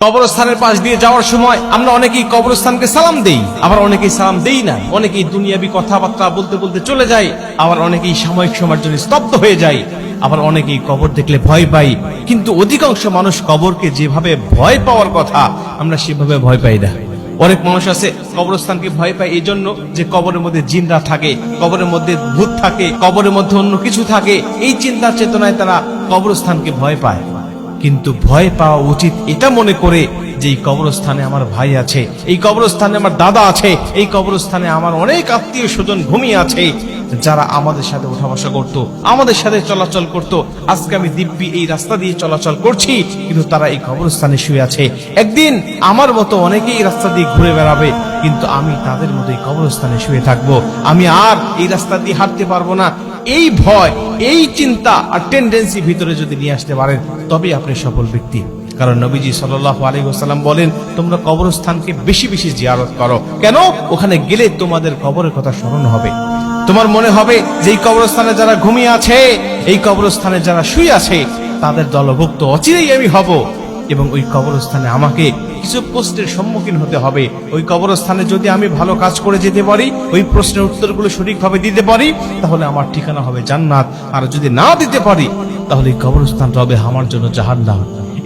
কবরস্থানের পাশ দিয়ে যাওয়ার সময় আমরা অনেকেই কবরস্থানকে সালাম দেই, আবার অনেকেই সালাম দেই না। অনেকেই দুনিয়াবি কথাবার্তা বলতে বলতে চলে যায়, আবার অনেকেই সাময়িক সময়ের জন্য স্তব্ধ হয়ে যায়, আবার অনেকেই কবর দেখলে ভয় পাই। কিন্তু অধিকাংশ মানুষ কবরকে যেভাবে ভয় পাওয়ার কথা আমরা সেভাবে ভয় পাই না। অনেক মানুষ আছে কবরস্থানকে ভয় পায় এই জন্য যে কবরের মধ্যে জিনরা থাকে, কবরের মধ্যে ভূত থাকে, কবরের মধ্যে অন্য কিছু থাকে। এই চিন্তা চেতনায় তারা কবরস্থানকে ভয় পায়। কিন্তু ভয় পাওয়া উচিত এটা মনে করে যে এই কবরস্থানে আমার ভাই আছে, এই কবরস্থানে আমার দাদা আছে, এই কবরস্থানে আমার অনেক আত্মীয় স্বজন ঘুমিয়ে আছে, যারা আমাদের সাথে উঠা বসা করতো, আমাদের সাথে চলাচল করতো। আজকে আমি দিব্যি এই রাস্তা দিয়ে চলাচল করছি, কিন্তু তারা এই কবরস্থানে শুয়ে আছে। একদিন আমার মতো অনেকেই এই রাস্তা দিয়ে ঘুরে বেড়াবে, কিন্তু আমি তাদের মতো এই কবরস্থানে শুয়ে থাকবো। আমি আর এই রাস্তা দিয়ে হাঁটতে পারবো না। এই ভয়, এই চিন্তা আর টেন্ডেন্সি ভিতরে যদি নিয়ে আসতে পারেন, তবে আপনি সফল ব্যক্তি। কারণ নবীজি সাল্লাল্লাহু আলাইহি ওয়াসাল্লাম বলেন, তোমরা কবরস্থানকে বেশি বেশি জিয়ারত করো। কেন? ওখানে গেলে তোমাদের কবরের কথা স্মরণ হবে। তোমার মনে হবে যে এই কবরস্থানে যারা ঘুমিয়ে আছে, এই কবরস্থানে যারা শুয়ে আছে, তাদের দলভুক্ত অচিরেই আমি হব। এবং ওই কবরস্থানে আমাকে কিছু প্রশ্নের সম্মুখীন হতে হবে। ওই কবরস্থানে যদি আমি ভালো কাজ করে যেতে পারি, ওই প্রশ্নের উত্তরগুলো সঠিকভাবে দিতে পারি, তাহলে আমার ঠিকানা হবে জান্নাত। আর যদি না দিতে পারি, তাহলে এই কবরস্থানটা হবে আমার জন্য জাহান্নাম।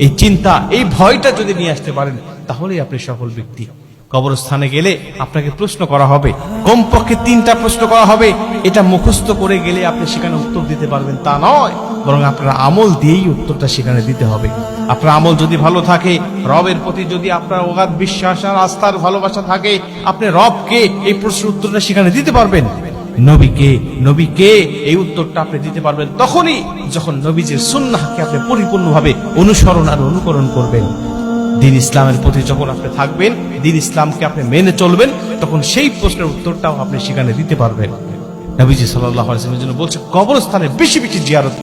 এই চিন্তা, এই ভয়টা যদি নিয়ে আসতে পারেন, তাহলেই আপনি সফল ব্যক্তি। কবরস্থানে গেলে আপনাকে প্রশ্ন করা হবে, কমপক্ষে 3টা প্রশ্ন করা হবে। এটা মুখস্থ করে গেলে আপনি সেখানে উত্তর দিতে পারবেন তা নয়, বরং আপনার আমল দিয়েই উত্তরটা সেখানে দিতে হবে। আপনার আমল যদি ভালো থাকে, রবের প্রতি যদি আপনার অগাধ বিশ্বাস আর আস্থার ভালোবাসা থাকে, আপনি রবকে এই প্রশ্নের উত্তরটা সেখানে দিতে পারবেন। নবীকে এই উত্তরটা আপনি দিতে পারবেন তখনই যখন নবীজির সুন্নাহকে আপনি পরিপূর্ণভাবে অনুসরণ আর অনুকরণ করবেন। দ্বীন ইসলামের প্রতি যখন আপনি থাকবেন, দ্বীন ইসলামকে আপনি মেনে চলবেন, তখন সেই প্রশ্নের উত্তরটাও আপনি সেখানে দিতে পারবেন। নবীজি সাল্লাল্লাহু আলাইহি ওয়াসাল্লামের জন্য বলছে কবরস্থানে বেশি বেশি জিয়ারত